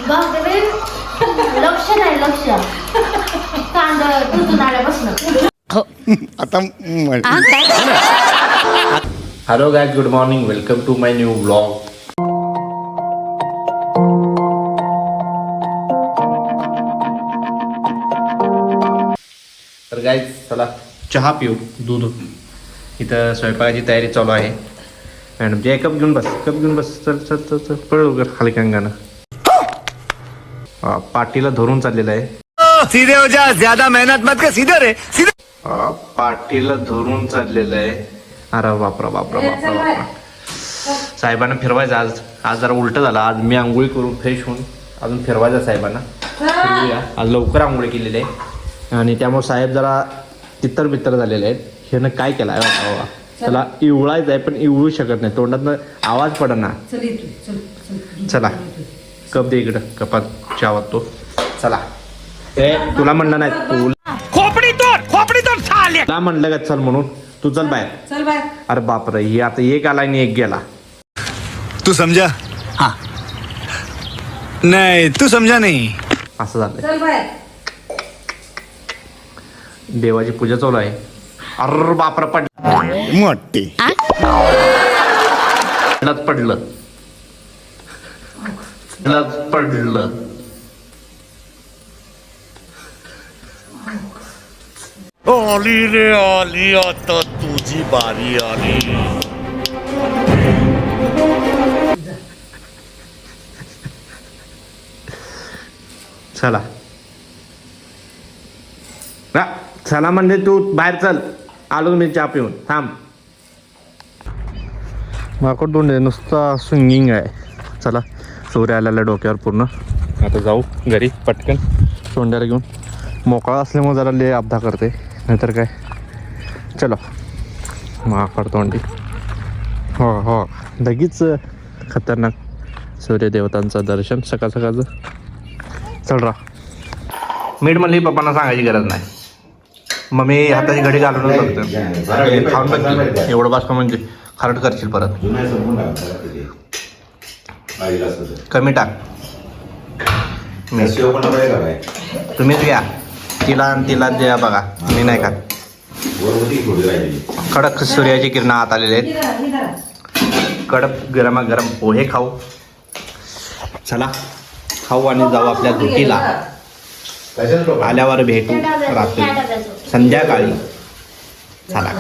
बापरे, लक्ष नाही लक्ष. कांदा तुझून आल्यापासून आता hello guys, good morning, welcome to my new blog. तर गाइस चला चहा पिऊ. दूध इथं स्वयंपाकाची तयारी चालू आहे. मॅडम जे कप घेऊन बस. चल चल चल चल पळ लवकर हलक्या अंगानं. पाठीला धरून चाललेलं आहे. सीधे हो जा, ज्यादा मेहनत मत कर, सीधे रे सीधे. पाठीला धरून चाललेलं आहे. अरे बापरा. साहेबांना फिरवायचं आज जरा उलट झालं. आज मी आंघोळी करून फ्रेश होऊन अजून फिरवायचं साहेबांना. फिरवूया. आज लवकर आंघोळी केलेली आहे आणि त्यामुळे साहेब जरा तित्तर झालेले आहेत. ह्यानं काय केलं आहे बाबा, त्याला इवळायचं आहे पण इवळू शकत नाही, तोंडातनं आवाज पडना. चला कप दे इकडं, कपात चहा वाटतो. चला तुला म्हणलं नाही, खोपडी तोड तुला म्हणलं का चल म्हणून, तू चल बाहेर. अरे बापरे, हे आता एक आला आणि एक गेला. तू समझा? हाँ. नहीं तू समझा नहीं. असं झालं. देवाची पूजा चालू आहे. अरे बापरा मोठी पडलं. आली रे आली, आता तुझी बारी आली. चला म्हणजे तू बाहेर चल. आलो मी चहा पिऊन. थांब. माकड दोंडे नुसता स्विंगिंग आहे. चला सूर्य आलेला डोक्यावर पूर्ण. आता जाऊ घरी पटकन सोंड्याला घेऊन. मोकळा असल्यामुळे जरा ले अपघात करते, नाहीतर काय. चलो माकड तोंडी. हो लगेच खतरनाक सूर्यदेवतांचं दर्शन सकाळचं. चल रा. मीठ म्हणली पप्पांना सांगायची गरज नाही. मग मी हाताची घडी घालूनच बघतो. खाऊन बघ एवढं बास म्हणजे खारट करशील परत. कमी टाक. तुम्हीच घ्या. तिला द्या बघा, मी नाही खात. कडक सूर्याची किरण आत आलेले आहेत. कडक गरमागरम पोहे खाऊ. चला खाऊ आणि जाऊ आपल्या ड्युटीला. आल्यावर भेटू रात्री संध्याकाळी. चला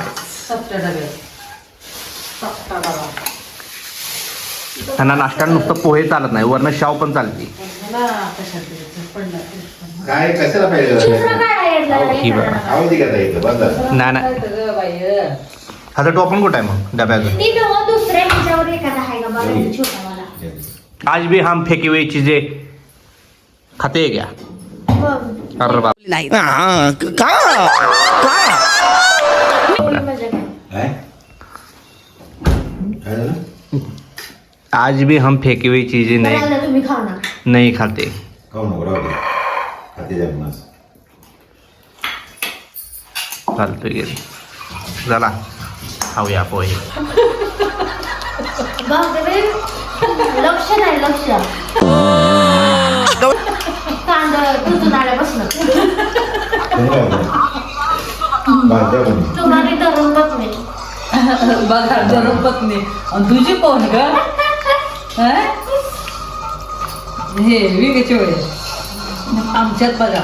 त्यांना नाश्ता नुसतं पोहे चालत नाही, वरनं शाव पण चालते. काय कशाला पाहिजे? नाही आता टोपण कुठं आहे मग डब्याचं? आज भी हम फेंकी हुई चीजें खाते क्या? अरे बाप आज भी हम फेंकी हुई चीजें नहीं खाते. चालतोय गेली. चला खाऊया पोहे. लक्ष नाही लक्ष. कांदा तुझून आल्यापासून तुम्हाला धरून बघणे. बघा धरून बघणे. तुझी कोण ग? हे वेगळीची वेळ. आमच्यात बघा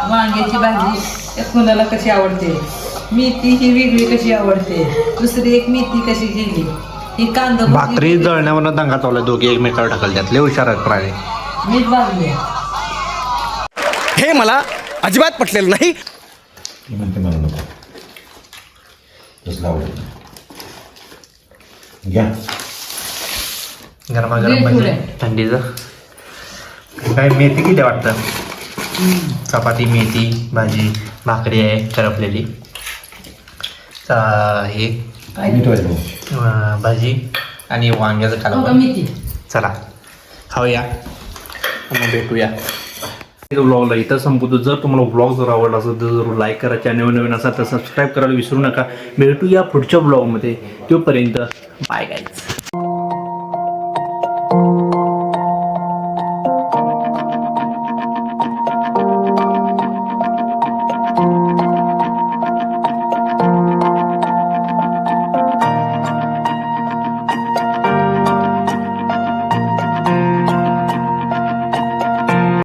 वांग्याची भाजी कुणाला कशी आवडते, मेथी ही वेगळी कशी आवडते, दुसरी एक मेथी कशी केली, ही कांदा भाकरी जळण्यावर दंगा चालू आहे. दोघे एकमेकावर ढकलतात. लय हुशार आहेत प्राणी. मीठ भाजले. हे मला अजिबात पटलेलं नाही. म्हणते मला नको तसलं आवडत नाही. घ्या गरमागरम भाजी थंडीचं. काय मेथी किती वाटतं? चपाती, मेथी भाजी, भाकरी आहे करपलेली. हे भाजी आणि वांग्याचं कालवण. चला खाऊया मग भेटूया. ब्लॉगला इथं संपवतो. जर तुम्हाला ब्लॉग जर आवडला असेल तर जरूर लाईक करा. चॅनल नवीन असाल तर सबस्क्राईब करायला विसरू नका. भेटूया पुढच्या ब्लॉगमध्ये. तोपर्यंत बाय गाईज.